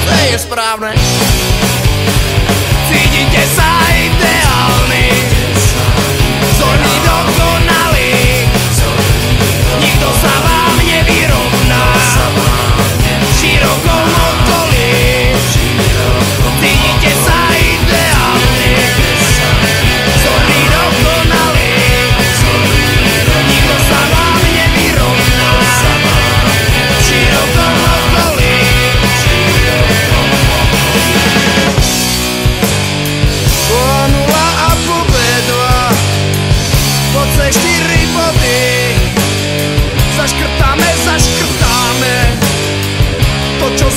to je správne. Cítite sa ideálny, zorný dokonalý, nikto sa vám nevyrovná v širokom okolí. Cítite sa ideálny, zorný dokonalý, nikto sa vám nevyrovná v širokom okolí. Po 0 a po B2, po C4 body, zaškrtáme to, čo